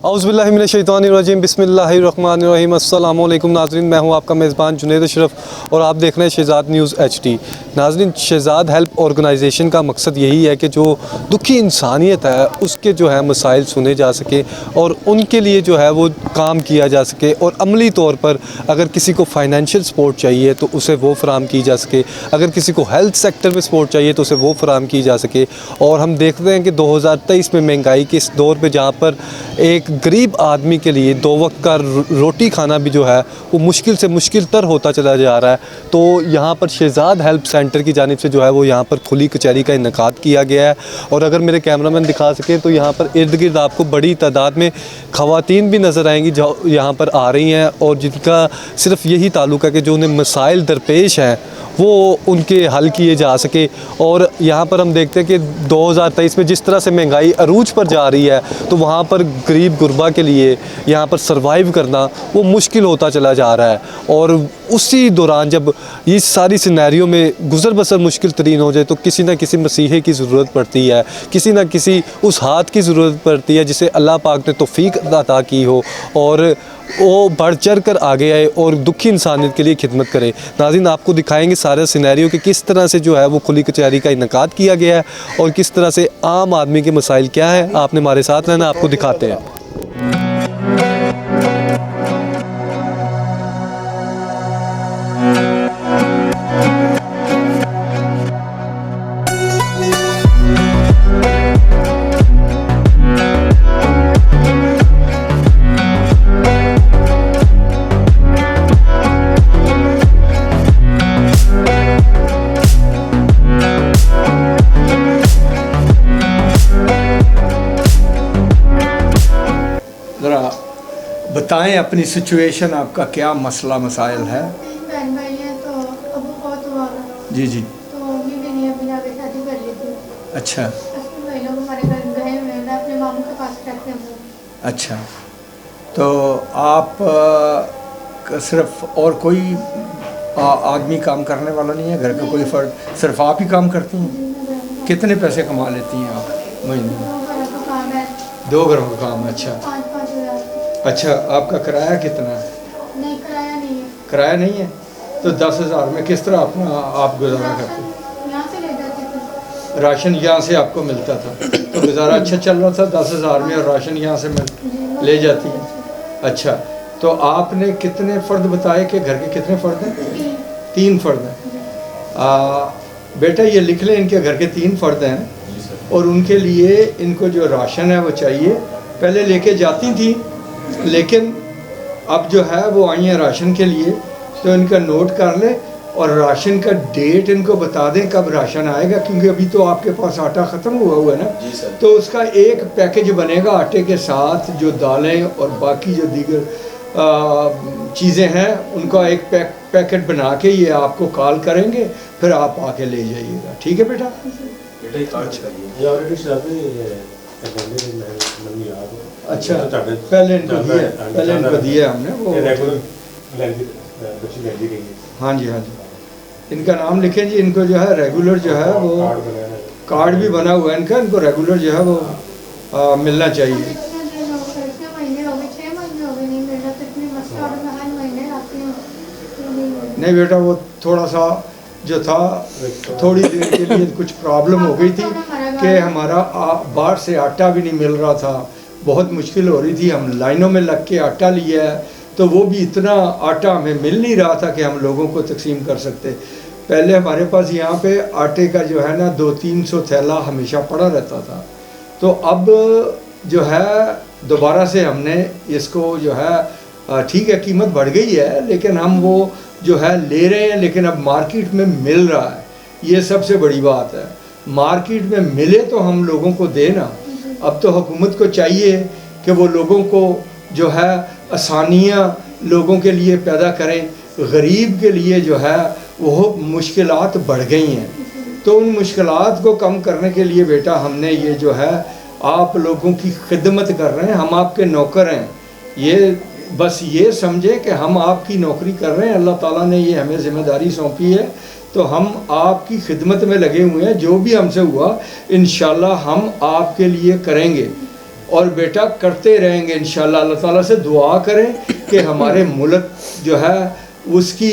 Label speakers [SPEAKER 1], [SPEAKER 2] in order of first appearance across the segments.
[SPEAKER 1] औज़ुबिल्लाहिमिनश्शैतानिर्रजीम बिस्मिल्लाहिर्रहमानिर्रहीम। अस्सलामु अलैकुम नाज़रीन, मैं हूं आपका मेज़बान जुनैद अशरफ और आप देख रहे हैं शहज़ाद न्यूज़ HD। नाज़रीन, शहज़ाद हेल्प ऑर्गेनाइजेशन का मकसद यही है कि जो दुखी इंसानियत है उसके जो है मसाइल सुने जा सके और उनके लिए जो है वो काम किया जा सके, और अमली तौर पर अगर किसी को फाइनेंशियल सपोर्ट चाहिए तो उसे वो फराम की जा सके, अगर किसी को हेल्थ सेक्टर में सपोर्ट चाहिए तो उसे वो फराम की जा सके। और हम देखते हैं कि 2023 में महंगाई के इस दौर पर जहाँ पर एक गरीब आदमी के लिए दो वक्त का रोटी खाना भी जो है वो मुश्किल से मुश्किल तर होता चला जा रहा है, तो यहाँ पर शहज़ाद हेल्प सेंटर की जानिब से जो है वो यहाँ पर खुली कचहरी का इनेकाद किया गया है। और अगर मेरे कैमरामैन दिखा सके तो यहाँ पर इर्द गिर्द आपको बड़ी तादाद में ख़वातीन भी नज़र आएंगी जो यहाँ पर आ रही हैं और जिनका सिर्फ यही ताल्लुक है कि जो उन्हें मसाइल दरपेश हैं वो उनके हल किए जा सके। और यहाँ पर हम देखते हैं कि 2023 में जिस तरह से महंगाई अरूज पर जा रही है तो वहाँ पर गरीब गुरबा के लिए यहाँ पर सर्वाइव करना वो मुश्किल होता चला जा रहा है। और उसी दौरान जब ये सारी सिनेरियो में गुज़र बसर मुश्किल तरीन हो जाए तो किसी न किसी मसीहे की ज़रूरत पड़ती है, किसी न किसी उस हाथ की ज़रूरत पड़ती है जिसे अल्लाह पाक ने तौफीक अता की हो और वो बढ़ चढ़ कर आगे आए और दुखी इंसानियत के लिए खिदमत करे। नाज़रीन, आपको दिखाएंगे सारे सिनेरियो कि किस तरह से जो है वो खुली कचहरी का इनेकाद किया गया है और किस तरह से आम आदमी के मसाइल क्या है। आपने हमारे साथ रहना, आपको दिखाते हैं।
[SPEAKER 2] ज़रा बताएं अपनी सिचुएशन, आपका क्या मसला मसाइल है?
[SPEAKER 3] बहन भाई हैं तो अब बहुत हुआ
[SPEAKER 2] जी जी।
[SPEAKER 3] तो मम्मी भी नहीं अभी जाके शादी कर ली थी।
[SPEAKER 2] अच्छा
[SPEAKER 3] 80 भाई लोग हमारे घर गए हुए हैं, मैं अपने मामू के पास रहती हूँ।
[SPEAKER 2] अच्छा, तो आप सिर्फ और कोई आदमी काम करने वाला नहीं है घर का? कोई फर्द, सिर्फ आप ही काम करती हैं? कितने पैसे कमा लेती हैं आप महीने में?
[SPEAKER 3] 2 घरों का काम है,
[SPEAKER 2] 2 घरों का काम है। अच्छा
[SPEAKER 3] 5-5 हज़ार।
[SPEAKER 2] अच्छा, आपका किराया कितना है?
[SPEAKER 3] नहीं, किराया नहीं है।
[SPEAKER 2] किराया नहीं है तो 10,000 में किस तरह अपना आप गुजारा करते हैं?
[SPEAKER 3] यहाँ से ले जाती थी।
[SPEAKER 2] राशन यहाँ से आपको मिलता था तो गुजारा अच्छा चल रहा था 10,000 में, और राशन यहाँ से ले जाती है। अच्छा, तो आपने कितने फ़र्द बताए कि घर के कितने फ़र्द हैं? 3 फ़र्द हैं। बेटा ये लिख लें, इनके घर के 3 फ़र्द हैं और उनके लिए इनको जो राशन है वो चाहिए। पहले लेके जाती थी लेकिन अब जो है वो आई हैं राशन के लिए, तो इनका नोट कर लें और राशन का डेट इनको बता दें कब राशन आएगा, क्योंकि अभी तो आपके पास आटा ख़त्म हुआ है ना। तो उसका एक पैकेज बनेगा आटे के साथ, जो दालें और बाकी जो दीगर चीज़ें हैं उनका एक पैकेट बना के ये आपको कॉल करेंगे, फिर आप आके ले जाइएगा। ठीक है बेटा? अच्छा, पहले इनको दिया हमने वो। हाँ जी हाँ जी, इनका नाम लिखें जी। इनको जो है रेगुलर जो है वो कार्ड भी बना हुआ है इनका, इनको रेगुलर जो है वो मिलना चाहिए।
[SPEAKER 3] महीने हो गए, 6 महीने हो गए नहीं मिल रहा, तो इतनी मसला और मैं हर महीने आती हूँ तो नहीं मिल रहा।
[SPEAKER 2] नहीं बेटा, वो थोड़ा सा जो था थोड़ी देर के लिए कुछ प्रॉब्लम हो गई थी कि हमारा बाहर से आटा भी नहीं मिल रहा था, बहुत मुश्किल हो रही थी। हम लाइनों में लग के आटा लिया है तो वो भी इतना आटा हमें मिल नहीं रहा था कि हम लोगों को तकसीम कर सकते। पहले हमारे पास यहाँ पे आटे का जो है ना 200-300 थैला हमेशा पड़ा रहता था, तो अब जो है दोबारा से हमने इसको जो है ठीक है कीमत बढ़ गई है लेकिन हम वो जो है ले रहे हैं, लेकिन अब मार्केट में मिल रहा है, ये सबसे बड़ी बात है। मार्केट में मिले तो हम लोगों को देना। अब तो हुकूमत को चाहिए कि वो लोगों को जो है आसानियाँ लोगों के लिए पैदा करें। गरीब के लिए जो है वो मुश्किलात बढ़ गई हैं, तो उन मुश्किलात को कम करने के लिए बेटा हमने ये जो है आप लोगों की खिदमत कर रहे हैं, हम आपके नौकर हैं। ये बस ये समझें कि हम आपकी नौकरी कर रहे हैं, अल्लाह ताला ने ये हमें ज़िम्मेदारी सौंपी है, तो हम आपकी खिदमत में लगे हुए हैं। जो भी हमसे हुआ इंशाल्लाह हम आपके लिए करेंगे। और बेटा करते रहेंगे इंशाल्लाह। अल्लाह ताला से दुआ करें कि हमारे मुल्क जो है उसकी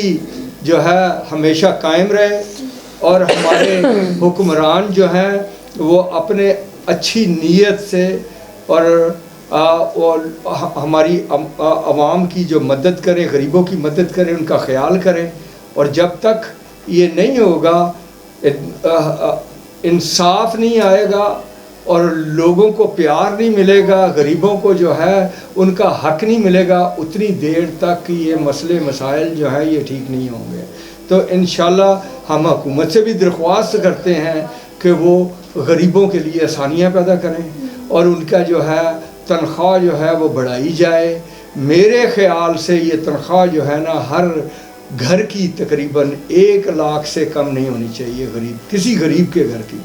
[SPEAKER 2] जो है हमेशा कायम रहे और हमारे हुक्मरान जो हैं वो अपने अच्छी नीयत से और हमारी आवाम की जो मदद करें, गरीबों की मदद करें, उनका ख्याल करें। और जब तक ये नहीं होगा, इंसाफ नहीं आएगा और लोगों को प्यार नहीं मिलेगा, गरीबों को जो है उनका हक नहीं मिलेगा, उतनी देर तक ये मसले मसाइल जो है ये ठीक नहीं होंगे। तो इंशाल्लाह हम हुकूमत से भी दरख्वास्त करते हैं कि वो गरीबों के लिए आसानियाँ पैदा करें और उनका जो है तनख्वाह जो है वो बढ़ाई जाए। मेरे ख़्याल से ये तनख्वाह जो है ना हर घर की तकरीबन 1 लाख से कम नहीं होनी चाहिए, किसी गरीब के घर की।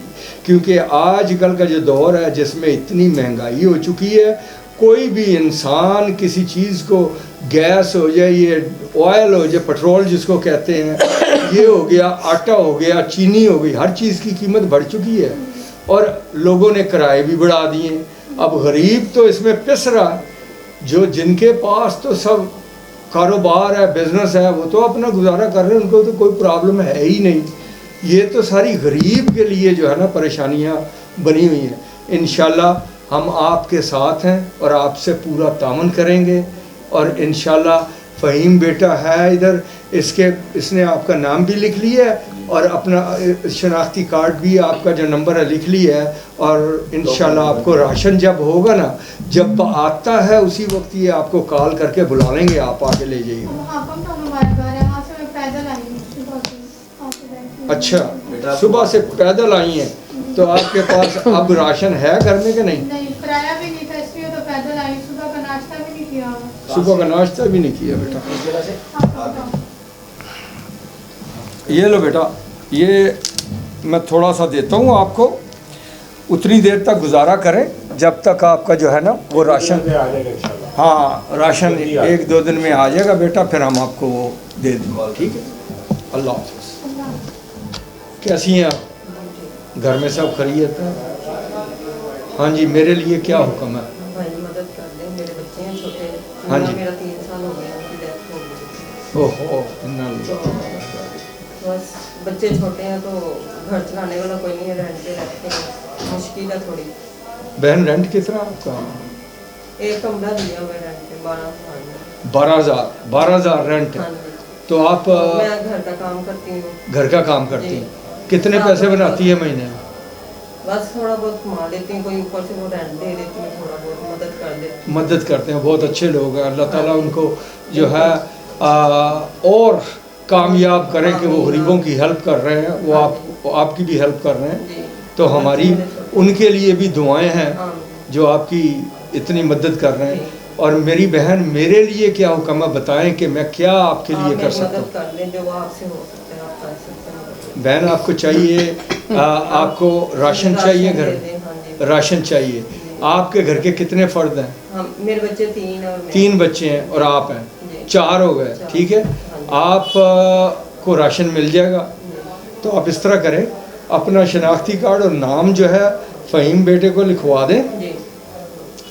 [SPEAKER 2] क्योंकि आजकल का जो दौर है जिसमें इतनी महंगाई हो चुकी है, कोई भी इंसान किसी चीज़ को, गैस हो जाए, ये ऑयल हो जाए, पेट्रोल जिसको कहते हैं, ये हो गया, आटा हो गया, चीनी हो गई, हर चीज़ की कीमत बढ़ चुकी है और लोगों ने किराए भी बढ़ा दिए। अब गरीब तो इसमें पिस रहा है, जो जिनके पास तो सब कारोबार है, बिजनेस है, वो तो अपना गुजारा कर रहे हैं, उनको तो कोई प्रॉब्लम है ही नहीं। ये तो सारी गरीब के लिए जो है ना परेशानियां बनी हुई हैं। इंशाल्लाह हम आपके साथ हैं और आपसे पूरा तामन करेंगे। और इंशाल्लाह फ़हीम बेटा है इधर, इसने आपका नाम भी लिख लिया है और अपना शनाख्ती कार्ड भी आपका जो नंबर है लिख लिया है। और इंशाल्लाह आपको राशन जब होगा ना, जब आता है उसी वक्त ये आपको कॉल करके बुला लेंगे, आप आके ले जाइए। अच्छा, सुबह से पैदल आई हैं, तो आपके पास अब राशन है घर में कि नहीं?
[SPEAKER 3] नहीं, किराया भी नहीं था, इसलिए तो पैदल आई। सुबह का नाश्ता भी नहीं किया।
[SPEAKER 2] सुबह का नाश्ता भी नहीं किया बेटा। ये लो बेटा, ये मैं थोड़ा सा देता हूँ आपको, उतनी देर तक गुजारा करें जब तक आपका जो है ना वो राशन, हाँ राशन 1-2 दिन में आ जाएगा बेटा, फिर हम आपको वो दे देंगे। ठीक है, अल्लाह हाफ़िज़। कैसी हैं आप? घर में सब खैरियत है? हाँ जी, मेरे लिए क्या हुक्म है?
[SPEAKER 4] भाई मदद कर दें, मेरे बच्चे हैं छोटे।
[SPEAKER 2] हाँ जी।
[SPEAKER 4] मेरा 3 साल हो गया, उनकी डेथ हो गई।
[SPEAKER 2] ओहो,
[SPEAKER 4] बस बच्चे छोटे हैं तो घर चलाने वाला कोई नहीं है, रेंट पे रहते हैं, मुश्किल है थोड़ी।
[SPEAKER 2] बहन रेंट कितना आपका?
[SPEAKER 4] एक कमरा दिया हुआ है रेंट पे 12,000 में।
[SPEAKER 2] 12,000 रेंट है।
[SPEAKER 4] हाँ जी।
[SPEAKER 2] तो आप
[SPEAKER 4] मैं घर का काम करती हूँ।
[SPEAKER 2] घर का काम करती हैं? कितने
[SPEAKER 4] हाँ,
[SPEAKER 2] पैसे बनाती है महीने में?
[SPEAKER 4] बस थोड़ा बहुत कमा लेती हूँ, कोई ऊपर से वो रेंट दे देती हूँ, थोड़ा बहुत मदद कर देती हूँ।
[SPEAKER 2] मदद करते हैं, बहुत अच्छे लोग हैं। अल्लाह ताला उनको जो है और कामयाब करें कि वो गरीबों की हेल्प कर रहे हैं, वो आपकी भी हेल्प कर रहे हैं। तो हमारी उनके लिए भी दुआएं हैं जो आपकी इतनी मदद कर रहे हैं। और मेरी बहन, मेरे लिए क्या हुक्म है बताएं कि मैं क्या आपके लिए कर सकता हूँ?
[SPEAKER 4] कर दें जो वो आपसे हो सकता है, आप कर सकते हैं।
[SPEAKER 2] बहन आपको चाहिए, आपको राशन चाहिए, घर राशन चाहिए। आपके घर के कितने फ़र्द हैं?
[SPEAKER 4] मेरे बच्चे 3 और
[SPEAKER 2] 3 बच्चे हैं और आप हैं, 4 हो गए। ठीक है, आप को राशन मिल जाएगा। तो आप इस तरह करें, अपना शनाख्ती कार्ड और नाम जो है फ़हीम बेटे को लिखवा दें।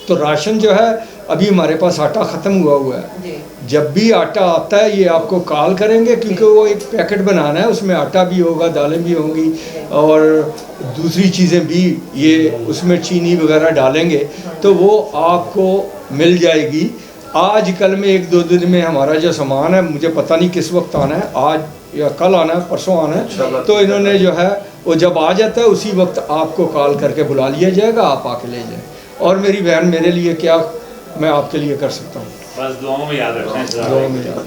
[SPEAKER 2] तो राशन जो है, अभी हमारे पास आटा ख़त्म हुआ है, जब भी आटा आता है ये आपको कॉल करेंगे, क्योंकि वो एक पैकेट बनाना है, उसमें आटा भी होगा, दालें भी होंगी और दूसरी चीज़ें भी, ये उसमें चीनी वगैरह डालेंगे, तो वो आपको मिल जाएगी। आज कल में 1-2 दिन में हमारा जो सामान है, मुझे पता नहीं किस वक्त आना है, आज या कल आना है, परसों आना है, तो इन्होंने जो है वो जब आ जाता है उसी वक्त आपको कॉल करके बुला लिया जाएगा, आप आके ले जाए। और मेरी बहन, मेरे लिए क्या मैं आपके लिए कर सकता हूँ?
[SPEAKER 5] बस दुआओं में याद रखना है।
[SPEAKER 2] दुआओं में याद।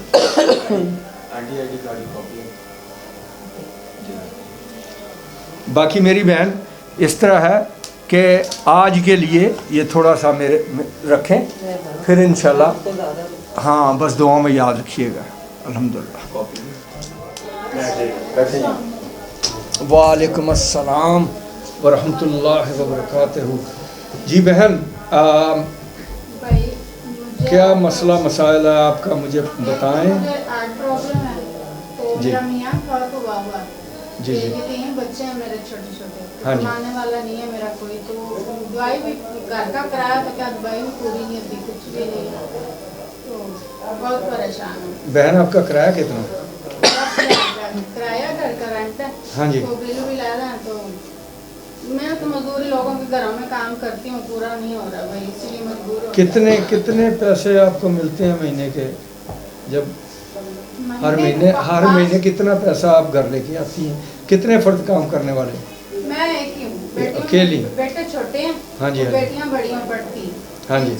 [SPEAKER 2] बाकी मेरी बहन इस तरह है कि आज के लिए ये थोड़ा सा मेरे रखें, फिर इंशाल्लाह हाँ बस दुआओं में याद रखिएगा। अल्हम्दुलिल्लाह। वालेकुम अस्सलाम व रहमतुल्लाहि व बरकातहू। जी बहन, क्या मसला मसाइल है आपका, मुझे बताएं।
[SPEAKER 3] मुझे आर्ट प्रॉब्लम है, तो
[SPEAKER 2] जी।
[SPEAKER 3] मेरा मियाँ थोड़ा तो बाबा
[SPEAKER 2] जी।
[SPEAKER 3] 3 बच्चे हैं मेरे छोटे छोटे,
[SPEAKER 2] हाँ जी।
[SPEAKER 3] कमाने वाला नहीं है मेरा कोई, तो दवाई भी
[SPEAKER 5] घर का किराया तो क्या दवाई भी पूरी नहीं होती, कुछ भी नहीं, तो बहुत परेशान हूँ।
[SPEAKER 2] बहन आपका किराया कितना?
[SPEAKER 5] किराया घर का रेंट है।
[SPEAKER 2] हाँ जी।
[SPEAKER 5] तो बिल भी ला रहे हैं, तो मैं तो मजदूरी लोगों के घरों में काम करती हूँ, पूरा नहीं हो रहा भाई, इसलिए मजबूर हो।
[SPEAKER 2] कितने पैसे आपको मिलते हैं महीने के? जब हर महीने कितना पैसा आप घर लेके आती हैं? कितने फर्द काम करने वाले?
[SPEAKER 5] मैं एक ही हूँ,
[SPEAKER 2] अकेली?
[SPEAKER 5] बेटे छोटे हैं।
[SPEAKER 2] हाँ जी, हाँ जी।
[SPEAKER 5] बेटियाँ बड़ियाँ पढ़ती हैं।
[SPEAKER 2] हाँ जी,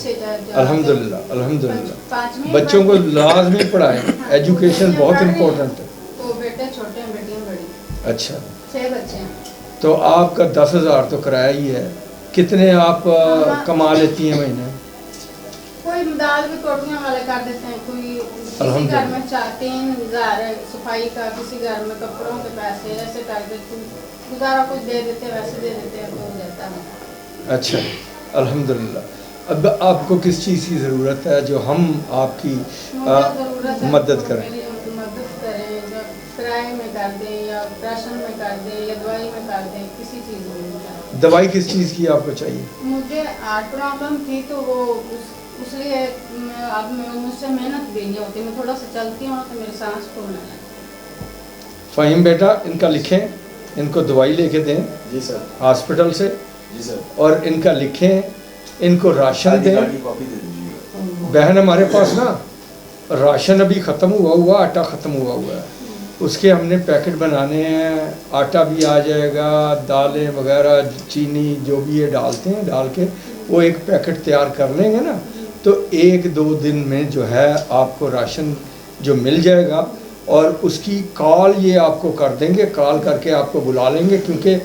[SPEAKER 2] अल्हम्दुलिल्लाह अल्हम्दुलिल्लाह।
[SPEAKER 5] पाँचवीं
[SPEAKER 2] बच्चों को लाजमी पढ़ाएं, एजुकेशन बहुत इम्पोर्टेंट है।
[SPEAKER 5] तो बेटे छोटे हैं, बेटियाँ बड़ी।
[SPEAKER 2] अच्छा,
[SPEAKER 5] 6 बच्चे हैं।
[SPEAKER 2] तो आपका 10,000 तो किराया ही है, कितने आप कमा लेती हैं महीने?
[SPEAKER 5] कोई दाल भी टोटियाँ वाले कर देते हैं, कोई किसी घर में 3,000 सफाई का, किसी घर में कपड़ों के पैसे, ऐसे करके गुजारा कुछ दे देते हैं, वैसे दे देते हैं, तो हो जाता है।
[SPEAKER 2] अच्छा, अल्हम्दुलिल्लाह। अब आपको किस चीज़ की ज़रूरत है जो हम आपकी मदद करें?
[SPEAKER 5] मदद करें, या किराए में कर दें, या राशन में कर दें, या दवाई में कर दें, किसी चीज़ में।
[SPEAKER 2] दवाई किस चीज़ की आपको चाहिए?
[SPEAKER 5] मुझे हार्ट प्रॉब्लम थी, तो वो उसलिए अब मुझसे मेहनत भी नहीं होती, मैं थोड़ा सा चलती हूँ तो मेरी सांस फूलने लगती।
[SPEAKER 2] फ़हीम बेटा, इनका लिखें, इनको दवाई लेके दें
[SPEAKER 6] जी सर।
[SPEAKER 2] हॉस्पिटल से,
[SPEAKER 6] जी सर।
[SPEAKER 2] और इनका लिखें, इनको राशन दें।
[SPEAKER 6] कॉपी दे दीजिएगा।
[SPEAKER 2] बहन हमारे पास ना राशन अभी ख़त्म हुआ, आटा ख़त्म हुआ है, उसके हमने पैकेट बनाने हैं, आटा भी आ जाएगा, दालें वगैरह, चीनी जो भी ये डालते हैं, डाल के वो एक पैकेट तैयार कर लेंगे ना, तो 1-2 दिन में जो है आपको राशन जो मिल जाएगा, और उसकी कॉल ये आपको कर देंगे, कॉल करके आपको बुला लेंगे, क्योंकि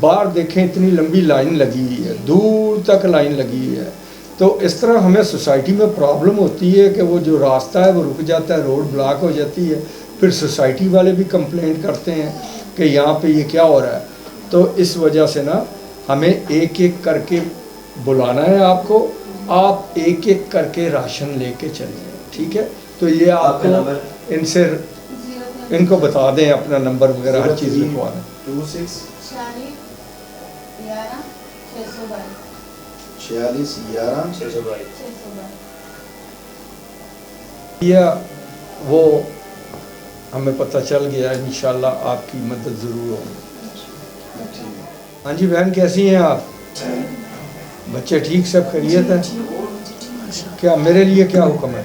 [SPEAKER 2] बाहर देखें इतनी लंबी लाइन लगी हुई है, दूर तक लाइन लगी हुई है। तो इस तरह हमें सोसाइटी में प्रॉब्लम होती है कि वो जो रास्ता है वो रुक जाता है, रोड ब्लॉक हो जाती है, फिर सोसाइटी वाले भी कंप्लेंट करते हैं कि यहाँ पे ये क्या हो रहा है। तो इस वजह से ना हमें एक एक करके बुलाना है आपको, आप एक एक करके राशन लेके चलिए, ठीक है? तो ये आपको इनसे इनको बता दें, अपना नंबर वगैरह हर चीज़ लिखवा दें।
[SPEAKER 6] 26 46 11 622।
[SPEAKER 2] या वो हमें पता चल गया, इंशाल्लाह आपकी मदद ज़रूर होगी। हाँ जी बहन, कैसी हैं आप? बच्चे ठीक, सब खैरियत है? क्या मेरे लिए क्या हुक्म है?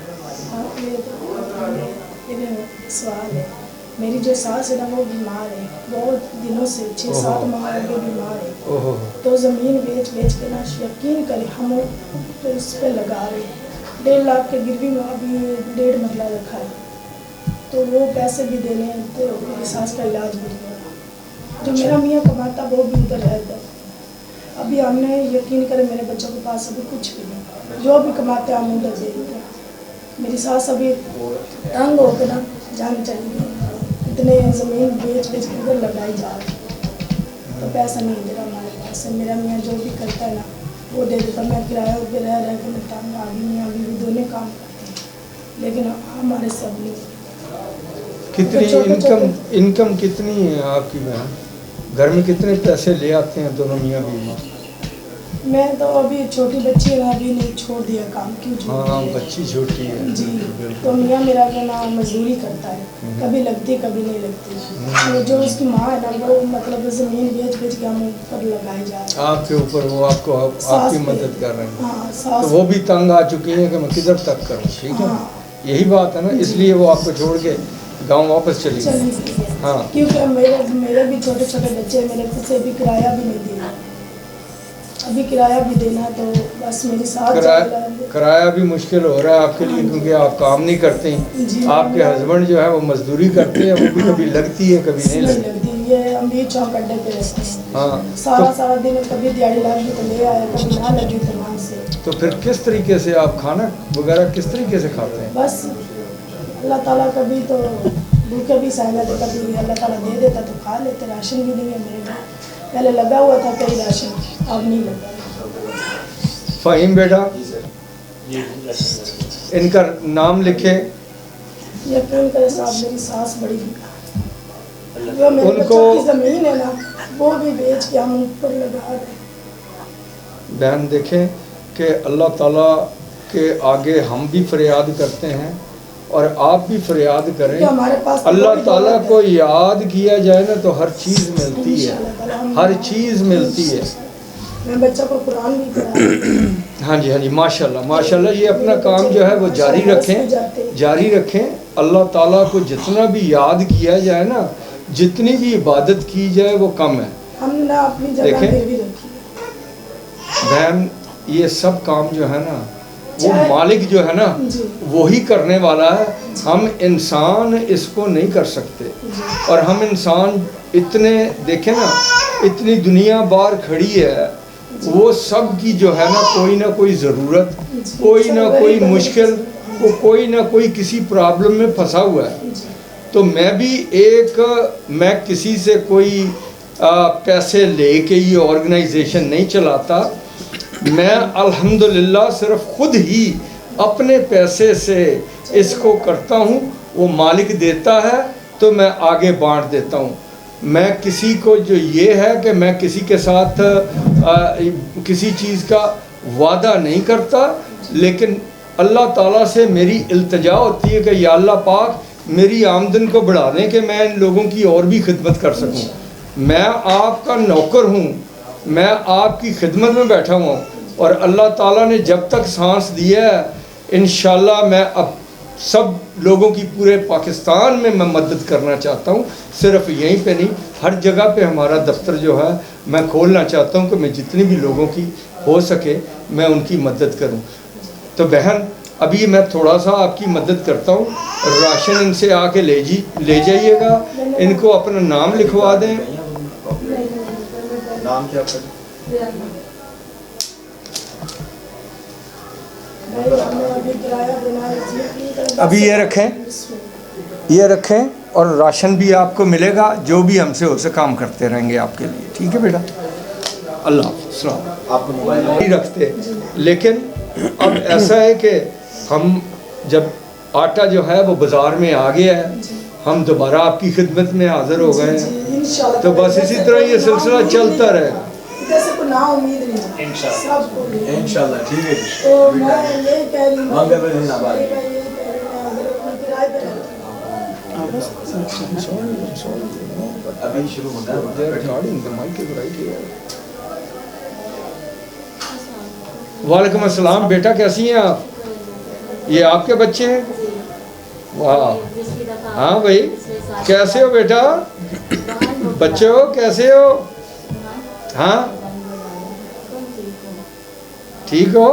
[SPEAKER 7] सवाल है, मेरी जो सास है ना वो बीमार है, बहुत दिनों से 6-7 माह हो गए बीमार है।
[SPEAKER 2] ओहो।
[SPEAKER 7] तो ज़मीन बेच के ना, यकीन करें हम उस पर लगा रहे 1.5 लाख के गिरवी में, अभी 1.5 मरला रखा है, तो वो पैसे भी देने हैं, तो मेरी सास का इलाज भी नहीं हो रहा। जो मेरा मियाँ कमाता वो भी उधर रहता है। अभी हमने यकीन करें, मेरे बच्चों के पास अभी कुछ भी नहीं, जो भी कमाते हैं हम उधर दे देते हैं। मेरी सास अभी तंग हो के ना जान चली गई, इतने ज़मीन बेच के उधर लगाई जा रही, तो पैसा नहीं दे रहा हमारे पास से। मेरा मियाँ जो भी करता है ना वो दे देता, मैं किराया पे रह के मैं तंग आ गई, मियाँ भी दोनों काम करते हैं, लेकिन हमारे सब नहीं।
[SPEAKER 2] कितनी इनकम कितनी है आपकी बहन? घर में कितने पैसे ले आते हैं दोनों मियाँ बीवी?
[SPEAKER 7] मैं तो अभी छोटी बच्ची है, अभी नहीं छोड़ दिया काम, क्यों छोड़
[SPEAKER 2] हाँ,
[SPEAKER 7] दिया?
[SPEAKER 2] बच्ची छोटी है
[SPEAKER 7] जी।
[SPEAKER 2] बिल्कुल।
[SPEAKER 7] तो मियाँ मेरा जो ना मजदूरी करता है, कभी लगती कभी नहीं लगती। तो जो उसकी माँ है ना वो मतलब ज़मीन बेच के हम ऊपर लगाए जा रहे हैं,
[SPEAKER 2] आपके ऊपर, वो आपको आपकी मदद कर रहे हैं।
[SPEAKER 7] हाँ,
[SPEAKER 2] तो
[SPEAKER 7] सास
[SPEAKER 2] वो भी तंग आ चुकी है कि मैं किधर तक करूँ, ठीक है?
[SPEAKER 7] हाँ।
[SPEAKER 2] यही बात है ना, इसलिए वो आपको छोड़ के गाँव वापस चली
[SPEAKER 7] चली
[SPEAKER 2] गई।
[SPEAKER 7] गई है।
[SPEAKER 2] हाँ।
[SPEAKER 7] क्योंकि मेरे भी छोटे छोटे बच्चे हैं, मेरे खुद से भी किराया भी नहीं देना, अभी किराया भी देना है, तो बस मेरी साथ
[SPEAKER 2] किराया भी मुश्किल हो रहा है आपके लिए, क्योंकि आप काम नहीं करते
[SPEAKER 7] जी।
[SPEAKER 2] हैं। आपके हस्बैंड जो है वो मजदूरी करते हैं, वो भी कभी लगती है कभी नहीं लगती।
[SPEAKER 7] ये अमीर चौक अड्डे पे रहते हैं।
[SPEAKER 2] हाँ,
[SPEAKER 7] सारा दिन कभी दिहाड़ी लगी तो ले आए, कभी ना लगी तो वहाँ से।
[SPEAKER 2] तो फिर किस तरीके से आप खाना वगैरह किस तरीके से खाते हैं?
[SPEAKER 7] बस अल्लाह ताला कभी तो भूखे भी सह जाते, कभी अल्लाह ताला दे देता तो खा लेते। राशन भी नहीं है मेरे घर, पहले लगा हुआ था कई राशन, अब नहीं लगा।
[SPEAKER 2] फ़हीम बेटा, इनका नाम लिखे।
[SPEAKER 7] यकीन करे साहब, मेरी सास बड़ी जो मेरे बच्चों की ज़मीन है ना वो भी बेच के हम ऊपर लगा रहे।
[SPEAKER 2] बहन देखें कि अल्लाह ताला के आगे हम भी फरियाद करते हैं और आप भी फरियाद करें।
[SPEAKER 7] कि हमारे पास तो
[SPEAKER 2] अल्लाह
[SPEAKER 7] कोई
[SPEAKER 2] ताला
[SPEAKER 7] दौलत
[SPEAKER 2] को याद किया जाए ना तो हर चीज़ मिलती है, हर चीज़ मिलती है।
[SPEAKER 7] मैं बच्चा को कुरान भी पढ़ा।
[SPEAKER 2] हाँ जी, हाँ जी, माशाल्लाह माशाल्लाह। ये अपना काम जो है वो जारी रखें, जारी रखें। अल्लाह ताला को जितना भी याद किया जाए ना, जितनी भी इबादत की जाए वो कम है।
[SPEAKER 7] हमने ना अपनी जगह
[SPEAKER 2] देखें।
[SPEAKER 7] गिरवी रखी है।
[SPEAKER 2] बहन ये सब काम जो है ना वो
[SPEAKER 7] चाहे-
[SPEAKER 2] मालिक जो है ना
[SPEAKER 7] जी।
[SPEAKER 2] वही करने वाला है। हम इंसान इसको नहीं कर सकते। और हम इंसान इतने देखें ना, इतनी दुनिया बाहर खड़ी है, वो सब की जो है ना कोई ज़रूरत, कोई ना कोई मुश्किल, वो कोई ना कोई किसी प्रॉब्लम में फंसा हुआ है। तो मैं भी मैं किसी से कोई पैसे लेके ये ऑर्गेनाइजेशन नहीं चलाता। मैं अल्हम्दुलिल्लाह सिर्फ खुद ही अपने पैसे से इसको करता हूँ। वो मालिक देता है तो मैं आगे बांट देता हूँ। मैं किसी को जो ये है कि मैं किसी के साथ किसी चीज़ का वादा नहीं करता, लेकिन अल्लाह ताला से मेरी इल्तिजा होती है कि या अल्लाह पाक मेरी आमदन को बढ़ा दें कि मैं इन लोगों की और भी खिदमत कर सकूं। मैं आपका नौकर हूं, मैं आपकी खिदमत में बैठा हुआ हूं और अल्लाह ताला ने जब तक सांस दिया है इंशाल्लाह मैं अब सब लोगों की पूरे पाकिस्तान में मैं मदद करना चाहता हूं। सिर्फ यहीं पे नहीं, हर जगह पे हमारा दफ्तर जो है मैं खोलना चाहता हूं कि मैं जितनी भी लोगों की हो सके मैं उनकी मदद करूं। तो बहन अभी मैं थोड़ा सा आपकी मदद करता हूँ। राशन इनसे आके ले जाइएगा। इनको अपना नाम लिखवा दें।
[SPEAKER 6] नाम क्या आपका?
[SPEAKER 2] अभी ये रखें और राशन भी आपको मिलेगा। जो भी हमसे हो सके काम करते रहेंगे आपके लिए। ठीक है बेटा, अल्लाह सलाम।
[SPEAKER 6] आपको मोबाइल
[SPEAKER 2] नहीं रखते, लेकिन अब ऐसा है कि हम जब आटा जो है वो बाज़ार में आ गया है, हम दोबारा आपकी खिदमत में हाज़िर हो गए हैं। तो बस इसी तरह ये सिलसिला चलता रहेगा।
[SPEAKER 6] इंशाल्लाह। ठीक है जी।
[SPEAKER 7] तो मैं ये कह रही हूँ
[SPEAKER 6] मंगल में दिन आबाद। अभी शुरू होना है।
[SPEAKER 2] वालेकुम अस्सलाम। बेटा कैसी हैं आप? ये आपके बच्चे हैं? वाह। हाँ भाई, कैसे हो बेटा? बच्चे हो, कैसे हो? हाँ ठीक हो?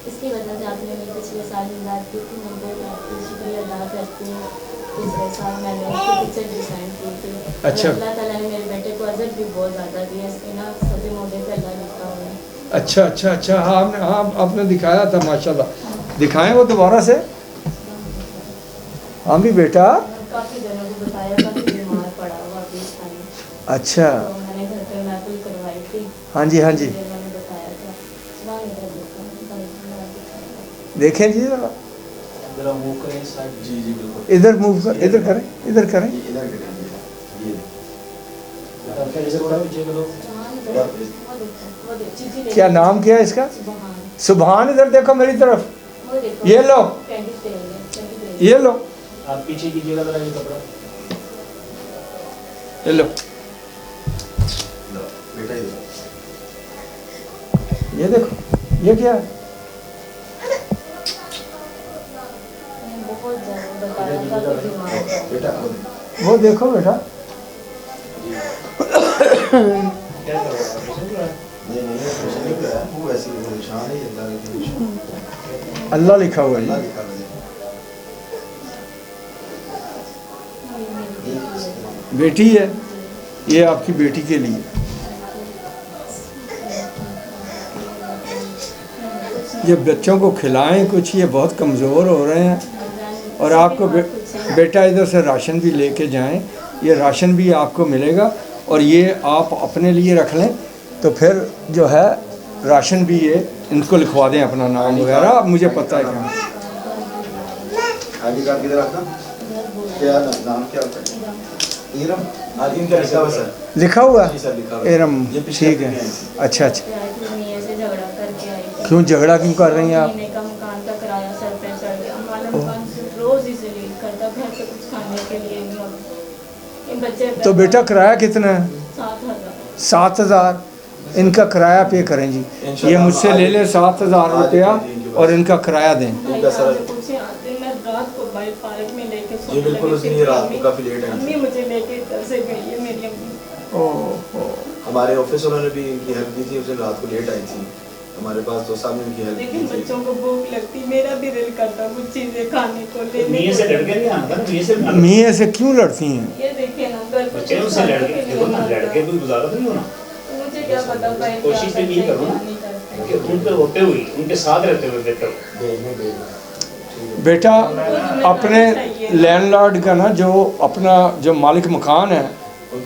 [SPEAKER 8] इसकी वजह से आपने मेरे पिछले साल मदद की थी। मैं बहुत आपका शुक्रिया अदा करती हूँ। पिछले साल मैंने उसकी पिक्चर डिज़ाइन की थी।
[SPEAKER 2] अच्छा।
[SPEAKER 8] अल्लाह ताला ने मेरे बेटे को अजर भी बहुत ज़्यादा दिया। इसके ना सभी मोडे पे अल्लाह लिखा हुआ है।
[SPEAKER 2] अच्छा अच्छा अच्छा। हाँ आपने दिखाया था माशाल्लाह। दिखाएं वो दोबारा से। हाँ भी बेटा।
[SPEAKER 8] काफ़ी जनों को बताया, काफ़ी बीमार पड़ा हुआ अभी इस टाइम।
[SPEAKER 2] अच्छा।
[SPEAKER 8] तो मैंने घर पे महफिल करवाई थी।
[SPEAKER 2] हाँ जी, हाँ जी।
[SPEAKER 8] मैंने बताया था। वहाँ इधर
[SPEAKER 2] देखें जी जरा,
[SPEAKER 6] जरा मूव करें साइड। जी जी बिल्कुल।
[SPEAKER 2] इधर मूव कर, इधर करें, इधर करें।
[SPEAKER 6] इधर करें। ये
[SPEAKER 2] क्या नाम क्या है इसका? सुभान। इधर देखो मेरी तरफ। ये लो, ये लो,
[SPEAKER 9] आप पीछे कीजिएगा जरा ये कपड़ा।
[SPEAKER 2] ये लो,
[SPEAKER 6] बेटा इधर।
[SPEAKER 2] ये देखो। ये क्या है?
[SPEAKER 8] बहुत ज़्यादा बताया, काफ़ी बीमार था।
[SPEAKER 6] बेटा
[SPEAKER 2] वो देखो बेटा।
[SPEAKER 9] क्या कर रहा है?
[SPEAKER 6] नहीं कुछ नहीं कर रहा। वो ऐसे ही निशान है अल्लाह के निशान।
[SPEAKER 2] अल्लाह लिखा हुआ है
[SPEAKER 6] अल्लाह
[SPEAKER 2] जी।
[SPEAKER 6] लिखा हुआ है।
[SPEAKER 2] बेटी है, ये आपकी बेटी के लिए। ये बच्चों को खिलाएं कुछ, ये बहुत कमज़ोर हो रहे हैं। और आपको बेटा इधर से राशन भी लेके जाएं। ये राशन भी आपको मिलेगा और ये आप अपने लिए रख लें। तो फिर जो है राशन भी ये इनको लिखवा दें अपना नाम वगैरह। मुझे पता है क्या
[SPEAKER 6] आईडी कार्ड किधर आपका? क्या नाम क्या आपका? इरम। आज इनका लिखा हुआ सर।
[SPEAKER 2] लिखा हुआ
[SPEAKER 6] जी सर लिखा हुआ।
[SPEAKER 2] एरम।
[SPEAKER 6] ये पिछले
[SPEAKER 2] ठीक है।
[SPEAKER 6] हफ्ते में आई थी।
[SPEAKER 2] अच्छा अच्छा।
[SPEAKER 8] ऐसे
[SPEAKER 2] क्यों झगड़ा क्यों कर रही हैं आप?
[SPEAKER 8] महीने का मकान का किराया सर पे चढ़ गया, हमारा मकान रोज ही से लीक करता, घर पे कुछ खाने के लिए नहीं होता। इन बच्चे
[SPEAKER 2] तो बेटा किराया कितना है?
[SPEAKER 8] 7,000।
[SPEAKER 2] 7,000 इनका किराया पे करें जी। ये मुझसे ले लें 7,000 रुपया और इनका किराया दें।
[SPEAKER 8] इनका सर पूछे आते मैं रात को बाइक पार्क में लेके
[SPEAKER 6] जी बिल्कुल, उसने रात को काफ़ी लेट है।
[SPEAKER 8] अम्मी मुझे लेके घर से गई है मेरी अम्मी।
[SPEAKER 2] ओह
[SPEAKER 6] हमारे ऑफिस वालों ने भी इनकी हेल्प की थी, उस दिन रात को लेट आई थी हमारे पास, तो साहब ने इनकी हेल्प
[SPEAKER 8] लेकिन
[SPEAKER 6] की थी।
[SPEAKER 8] बच्चों को भूख लगती, मेरा भी दिल करता कुछ चीजें खाने को लेने
[SPEAKER 9] मियाँ से लड़के नहीं आना था, मियाँ से
[SPEAKER 2] मियाँ से क्यों लड़ती हैं?
[SPEAKER 8] ये देखिए ना घर पे
[SPEAKER 9] बच्चे उससे लड़के देखो ना, लड़के कोई गुजारा तो नहीं होना।
[SPEAKER 8] मुझे क्या पता भाई
[SPEAKER 9] कोशिश तो यही करो ना कि उन पे होते हुए उनके साथ रहते हुए बेहतर हो।
[SPEAKER 2] बेटा अपने लैंडलॉर्ड का ना जो अपना जो मालिक मकान है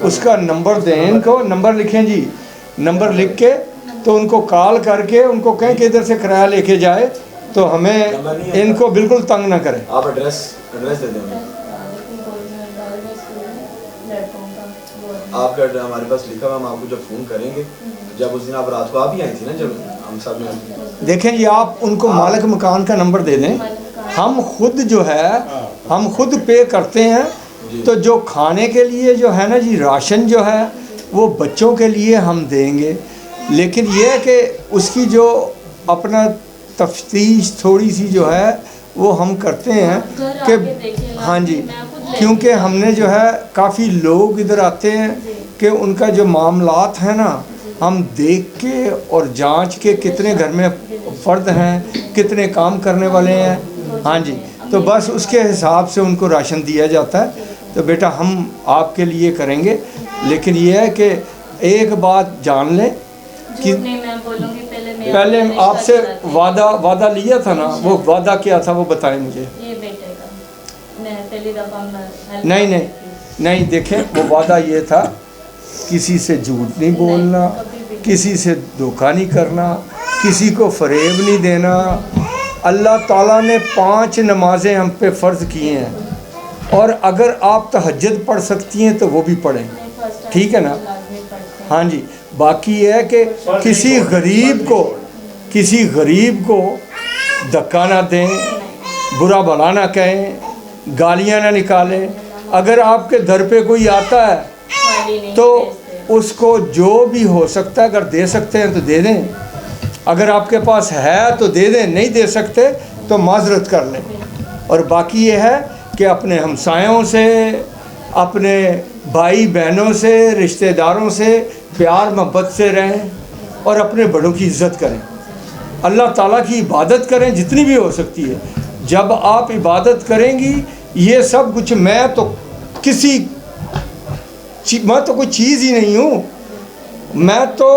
[SPEAKER 2] उसका नंबर दें इनको, नंबर लिखें जी, नंबर लिख के तो उनको कॉल करके उनको कहें कि इधर से किराया लेके जाए, तो हमें इनको बिल्कुल तंग ना करें।
[SPEAKER 6] आप एड्रेस दे दें हमें। आपका एड्रेस हमारे पास लिखा हुआ, हम आपको जब फ़ोन करेंगे, जब उस दिन आप रात को आप ही आई थी ना, जब हम सब ने
[SPEAKER 2] देखें ये आप उनको मालिक मकान का नंबर दे दें, हम खुद जो है हम खुद पे करते हैं। तो जो खाने के लिए जो है ना जी राशन जो है वो बच्चों के लिए हम देंगे, लेकिन ये है कि उसकी जो अपना तफ्तीश थोड़ी सी जो है वो हम करते हैं कि हाँ जी, क्योंकि हमने जो है काफ़ी लोग इधर आते हैं कि उनका जो मामलात है ना हम देख के और जांच के कितने घर में फ़र्द हैं, कितने काम करने वाले हैं, हाँ जी, तो बस उसके हिसाब से उनको राशन दिया जाता है। तो बेटा हम आपके लिए करेंगे, लेकिन ये है कि एक बात जान लें कि
[SPEAKER 8] मैं बोलूंगी
[SPEAKER 2] पहले आपसे वादा लिया था ना, वो वादा क्या था वो बताएं मुझे।
[SPEAKER 8] ये बेटे का मैं पहली दफ़ा
[SPEAKER 2] नहीं देखें, वो वादा ये था किसी से झूठ नहीं बोलना, किसी से धोखा नहीं करना, किसी को फरेब नहीं देना। अल्लाह ताला ने 5 नमाजें हम पे फ़र्ज़ किए हैं, और अगर आप तहज्जुद पढ़ सकती हैं तो वो भी पढ़ें, ठीक है ना? हाँ जी, बाकी ये है कि किसी गरीब को धक्का ना दें, बुरा भला ना कहें, गालियाँ ना निकालें। अगर आपके घर पे कोई आता है तो उसको जो भी हो सकता है, अगर दे सकते हैं तो दे दें, अगर आपके पास है तो दे दें, नहीं दे सकते तो माजरत कर लें। और बाकी ये है कि अपने हमसायों से, अपने भाई बहनों से, रिश्तेदारों से प्यार मोहब्बत से रहें और अपने बड़ों की इज़्ज़त करें, अल्लाह ताला की इबादत करें जितनी भी हो सकती है। जब आप इबादत करेंगी ये सब कुछ, मैं तो कोई चीज़ ही नहीं हूँ, मैं तो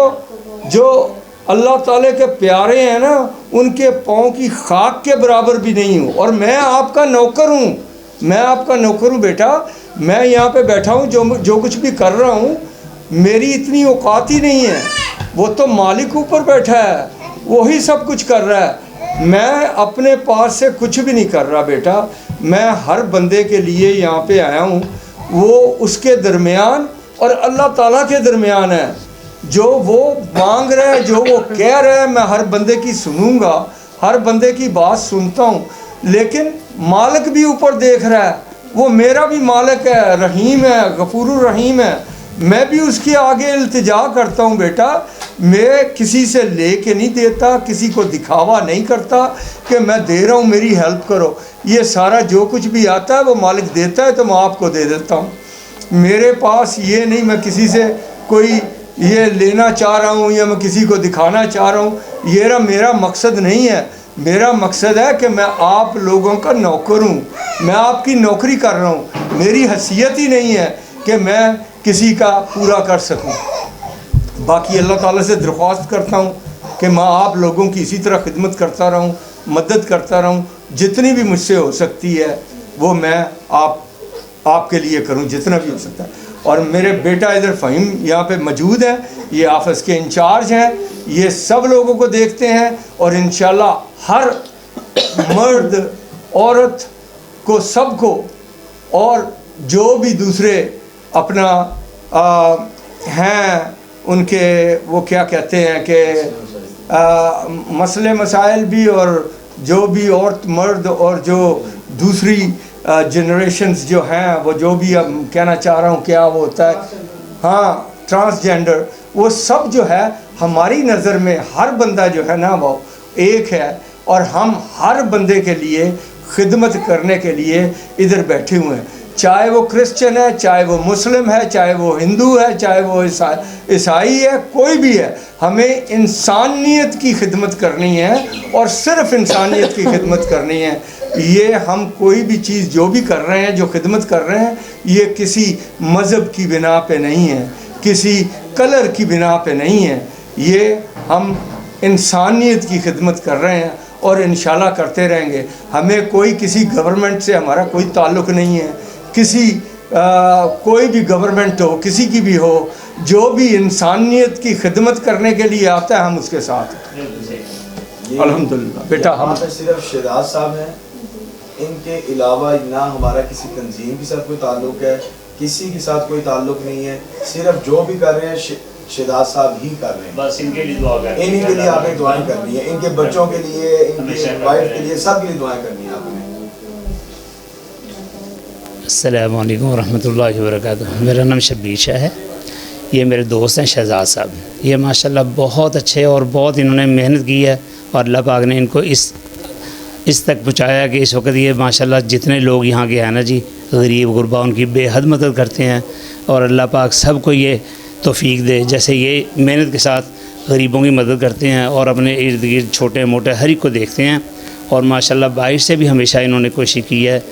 [SPEAKER 2] जो अल्लाह ताला के प्यारे हैं ना उनके पाँव की खाक के बराबर भी नहीं हूँ, और मैं आपका नौकर हूँ, मैं आपका नौकर हूँ बेटा। मैं यहाँ पे बैठा हूँ, जो कुछ भी कर रहा हूँ मेरी इतनी औकात ही नहीं है, वो तो मालिक ऊपर बैठा है, वही सब कुछ कर रहा है। मैं अपने पास से कुछ भी नहीं कर रहा बेटा, मैं हर बंदे के लिए यहाँ पे आया हूँ, वो उसके दरमियान और अल्लाह ताला के दरमियान है। जो वो मांग रहा है, जो वो कह रहा है, मैं हर बंदे की सुनूंगा, हर बंदे की बात सुनता हूँ, लेकिन मालिक भी ऊपर देख रहा है, वो मेरा भी मालिक है, रहीम है, गफूरुर रहीम है। मैं भी उसके आगे इल्तिजा करता हूँ बेटा, मैं किसी से ले के नहीं देता, किसी को दिखावा नहीं करता कि मैं दे रहा हूँ मेरी हेल्प करो। ये सारा जो कुछ भी आता है वो मालिक देता है तो मैं आपको दे देता हूँ। मेरे पास ये नहीं मैं किसी से कोई ये लेना चाह रहा हूँ या मैं किसी को दिखाना चाह रहा हूँ, ये मेरा मकसद नहीं है। मेरा मकसद है कि मैं आप लोगों का नौकर हूँ, मैं आपकी नौकरी कर रहा हूँ। मेरी हैसियत ही नहीं है कि मैं किसी का पूरा कर सकूं। बाकी अल्लाह ताला से दरख्वास्त करता हूं कि मैं आप लोगों की इसी तरह खिदमत करता रहूं, मदद करता रहूं, जितनी भी मुझसे हो सकती है वो मैं आपके लिए करूं, जितना भी हो सकता है। और मेरे बेटा इधर फ़हीम यहाँ पे मौजूद है, ये ऑफिस के इंचार्ज हैं, ये सब लोगों को देखते हैं और इंशाल्लाह हर मर्द औरत को, सबको, और जो भी दूसरे अपना हैं उनके वो क्या कहते हैं कि मसले मसाइल भी और जो भी औरत मर्द और जो दूसरी जनरेशन्स जो हैं वो जो भी अब कहना चाह रहा हूँ क्या वो होता है, हाँ ट्रांसजेंडर, वो सब जो है हमारी नज़र में हर बंदा जो है ना वो एक है और हम हर बंदे के लिए खिदमत करने के लिए इधर बैठे हुए हैं, चाहे वो क्रिश्चियन है, चाहे वो मुस्लिम है, चाहे वो हिंदू है, चाहे वो ईसाई है, कोई भी है, हमें इंसानियत की खिदमत करनी है और सिर्फ इंसानियत की खिदमत करनी है। ये हम कोई भी चीज़ जो भी कर रहे हैं, जो खिदमत कर रहे हैं, ये किसी मज़हब की बिना पे नहीं है, किसी कलर की बिना पे नहीं है, ये हम इंसानियत की खिदमत कर रहे हैं और इंशाल्लाह करते रहेंगे। हमें कोई किसी गवर्नमेंट से हमारा कोई ताल्लुक़ नहीं है, किसी कोई भी गवर्नमेंट हो, किसी की भी हो, जो भी इंसानियत की खिदमत करने के लिए आता है हम उसके साथ हैं। अल्हम्दुलिल्लाह। बेटा हम
[SPEAKER 6] सिर्फ शहजाद साहब हैं, इनके अलावा ना हमारा किसी तंजीम के साथ कोई ताल्लुक़ है, किसी के साथ कोई ताल्लुक़ नहीं है, सिर्फ जो भी कर रहे हैं शहजाद साहब ही कर रहे हैं।
[SPEAKER 9] बस इनके लिए दुआ करें,
[SPEAKER 6] इनके लिए आपने दुआएं करनी है, इनके बच्चों के लिए, इनकी वाइफ के लिए, सब के लिए दुआएं करनी है आपने।
[SPEAKER 10] अस्सलामु अलैकुम रहमतुल्लाहि व बरकातुहू। मेरा नाम शब्बीर शाह है, ये मेरे दोस्त हैं शहजाद साहब। ये माशाल्लाह बहुत अच्छे और बहुत इन्होंने मेहनत की है और अल्लाह पाक ने इनको इस तक पहुँचाया कि इस वक्त ये माशाल्लाह जितने लोग यहाँ के हैं ना जी, गरीब गुरबा, उनकी बेहद मदद करते हैं और अल्लाह पाक सबको ये तौफीक दे, जैसे ये मेहनत के साथ गरीबों की मदद करते हैं और अपने इर्द गिर्द छोटे मोटे हर एक को देखते हैं। और माशाल्लाह बाहर से भी हमेशा इन्होंने कोशिश की है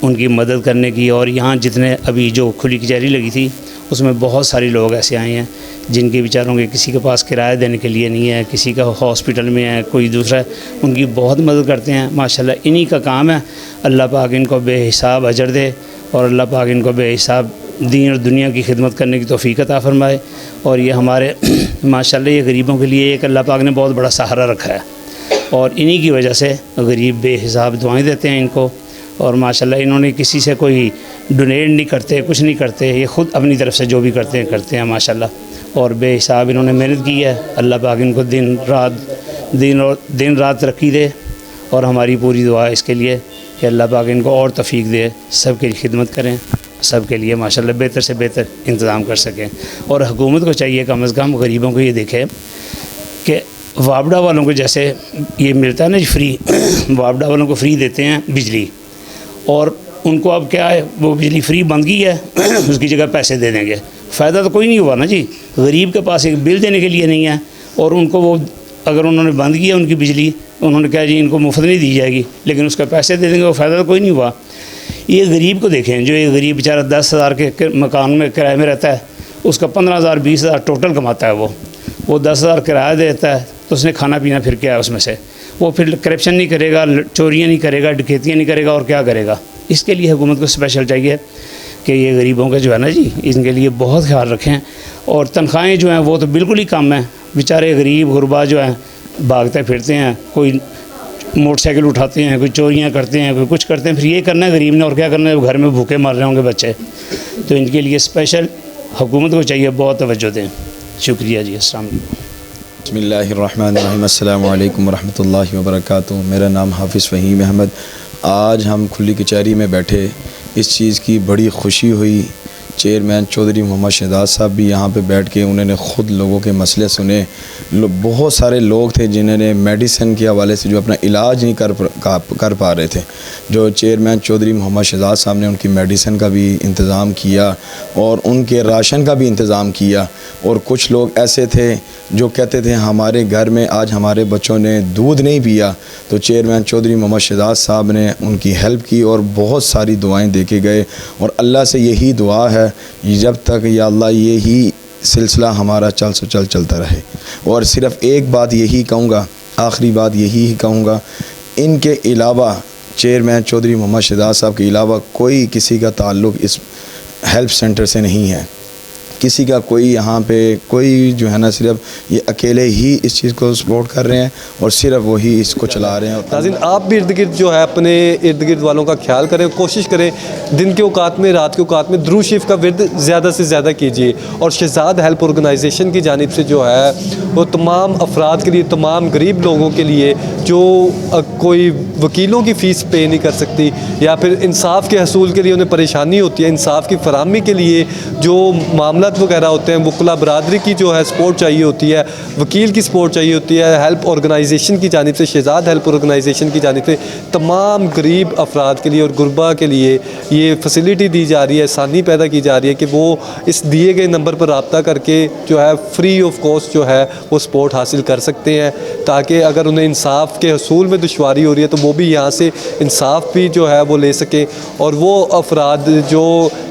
[SPEAKER 10] उनकी मदद करने की। और यहाँ जितने अभी जो खुली कचहरी लगी थी उसमें बहुत सारे लोग ऐसे आए हैं जिनके बेचारों के किसी के पास किराया देने के लिए नहीं है, किसी का हॉस्पिटल में है, कोई दूसरा, उनकी बहुत मदद करते हैं। माशाल्लाह इन्हीं का काम है। अल्लाह पाक इनको बेहिसाब अजर दे और अल्लाह पाक इनको बेहिसाब दीन और दुनिया की खिदमत करने की तौफीक अता फरमाए। और ये हमारे माशाल्लाह ये गरीबों के लिए एक अल्लाह पाक ने बहुत बड़ा सहारा रखा है और इन्हीं की वजह से गरीब बेहिसाब दुआएं देते हैं इनको। और माशाल्लाह इन्होंने किसी से कोई डोनेट नहीं करते, कुछ नहीं करते, ये ख़ुद अपनी तरफ से जो भी करते हैं माशाल्लाह। और बेहिसाब इन्होंने मेहनत की है। अल्लाह पाक इनको दिन रात तरक्की दे और हमारी पूरी दुआ है इसके लिए कि अल्लाह पाक इनको और तौफीक दे, सब की खिदमत करें, सब के लिए माशाल्लाह बेहतर से बेहतर इंतज़ाम कर सकें। और हुकूमत को चाहिए कम से कम गरीबों को ये देखे कि वापडा वालों को जैसे ये मिलता है ना फ्री, वापडा वालों को फ्री देते हैं बिजली, और उनको अब क्या है वो बिजली फ्री बंद की है उसकी जगह पैसे दे देंगे। फ़ायदा तो कोई नहीं हुआ ना जी, गरीब के पास एक बिल देने के लिए नहीं है और उनको वो अगर उन्होंने बंद किया उनकी बिजली, उन्होंने कहा जी इनको मुफ्त नहीं दी जाएगी, लेकिन उसका पैसे दे देंगे, वो फ़ायदा तो कोई नहीं हुआ। ये गरीब को देखें, जो ये गरीब बेचारा 10,000 के मकान में किराए में रहता है, उसका 15,000 20,000 टोटल कमाता है, वो 10,000 किराया देता है, तो उसने खाना पीना फिर क्या है उसमें से, वो फिर करप्शन नहीं करेगा, चोरियाँ नहीं करेगा, डकैतियाँ नहीं करेगा और क्या करेगा। इसके लिए हुकूमत को स्पेशल चाहिए कि ये गरीबों का जो है ना जी, इनके लिए बहुत ख्याल रखें। और तनख्वाहें जो हैं वो तो बिल्कुल ही कम हैं, बेचारे गरीब गुरबा जो हैं भागते फिरते हैं, कोई मोटरसाइकिल उठाते हैं, कोई चोरियाँ करते हैं, कोई कुछ करते हैं, फिर ये करना है गरीब ने और क्या करना है, घर में भूखे मर रहे होंगे बच्चे। तो इनके लिए स्पेशल हुकूमत को चाहिए बहुत तवज्जो दें। शुक्रिया जी। अस्सलाम वालेकुम।
[SPEAKER 6] बिस्मिल्लाहिर्रहमानिर्रहीम। अस्सलामु अलैकुम वरहमतुल्लाहि वबरकातुहू। मेरा नाम हाफिज़ फ़हीम अहमद। आज हम खुली कचहरी में बैठे, इस चीज़ की बड़ी खुशी हुई। चेयरमैन चौधरी मोहम्मद शहजाद साहब भी यहाँ पे बैठ के उन्होंने ख़ुद लोगों के मसले सुने। बहुत सारे लोग थे जिन्होंने मेडिसिन के हवाले से जो अपना इलाज नहीं कर पा रहे थे, जो चेयरमैन चौधरी मोहम्मद शहजाद साहब ने उनकी मेडिसिन का भी इंतज़ाम किया और उनके राशन का भी इंतज़ाम किया। और कुछ लोग ऐसे थे जो कहते थे हमारे घर में आज हमारे बच्चों ने दूध नहीं पिया, तो चेयरमैन चौधरी मोहम्मद शहजाद साहब ने उनकी हेल्प की और बहुत सारी दुआएं दे के गए। और अल्लाह से यही दुआ है जब तक या अल्लाह यही सिलसिला हमारा चलता रहे। और सिर्फ़ एक बात यही कहूँगा, आखिरी बात यही कहूँगा, इनके अलावा चेयरमैन चौधरी मोहम्मद शहजाद साहब के अलावा कोई किसी का ताल्लुक़ इस हेल्प सेंटर से नहीं है। किसी का कोई यहाँ पे कोई जो है ना सिर्फ ये अकेले ही इस चीज़ को सपोर्ट कर रहे हैं और सिर्फ वही इसको चला रहे हैं।
[SPEAKER 1] नाज़रीन, आप भी इर्द गिर्द जो है अपने इर्द गिर्द वालों का ख्याल करें, कोशिश करें दिन के औकात में, रात के औकात में दुरूद शरीफ का विर्द ज़्यादा से ज़्यादा कीजिए। और शहजाद हेल्प ऑर्गेनाइजेशन की जानिब से जो है वो तमाम अफराद के लिए, तमाम गरीब लोगों के लिए जो कोई वकीलों की फ़ीस पे नहीं कर सकती या फिर इंसाफ के हसूल के लिए उन्हें परेशानी होती है, इंसाफ की फराहमी के लिए जो मामलात वगैरह होते हैं, वकला बरादरी की जो है सपोर्ट चाहिए होती है, वकील की सपोर्ट चाहिए होती है, हेल्प ऑर्गेनाइजेशन की जानिब से, शहजाद हेल्प ऑर्गेनाइजेशन की जानिब से तमाम गरीब अफराद के लिए और गुरबा के लिए ये फैसिलिटी दी जा रही है, आसानी पैदा की जा रही है कि वो इस दिए गए नंबर पर रब्ता करके जो है फ्री ऑफ कॉस्ट जो है वो सपोर्ट हासिल कर सकते हैं, ताकि अगर उन्हें इंसाफ के हसूल में दुश्वारी हो रही है तो वो भी यहाँ से इंसाफ भी जो है वो ले सकें। और वो अफराद जो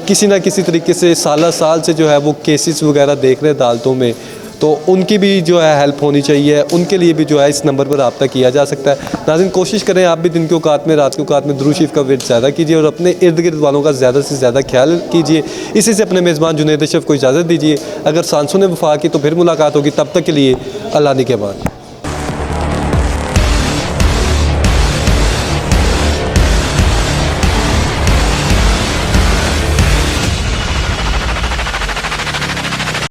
[SPEAKER 1] किसी न किसी तरीके से साल से जो है वो केसेस वगैरह देख रहे हैं अदालतों में, तो उनकी भी जो है हेल्प होनी चाहिए, उनके लिए भी जो है इस नंबर पर रब्ता किया जा सकता है। नाज़रीन, कोशिश करें आप भी दिन के औकात में, रात के औकात में दुरूद शरीफ का विर्द ज़्यादा कीजिए और अपने इर्द गिर्द वालों का ज़्यादा से ज़्यादा ख्याल कीजिए। इसी से अपने मेज़बान जुनैद अशरफ को इजाज़त दीजिए। अगर सांसों ने वफा की तो फिर मुलाकात होगी, तब तक के लिए अल्लाह निगहबान।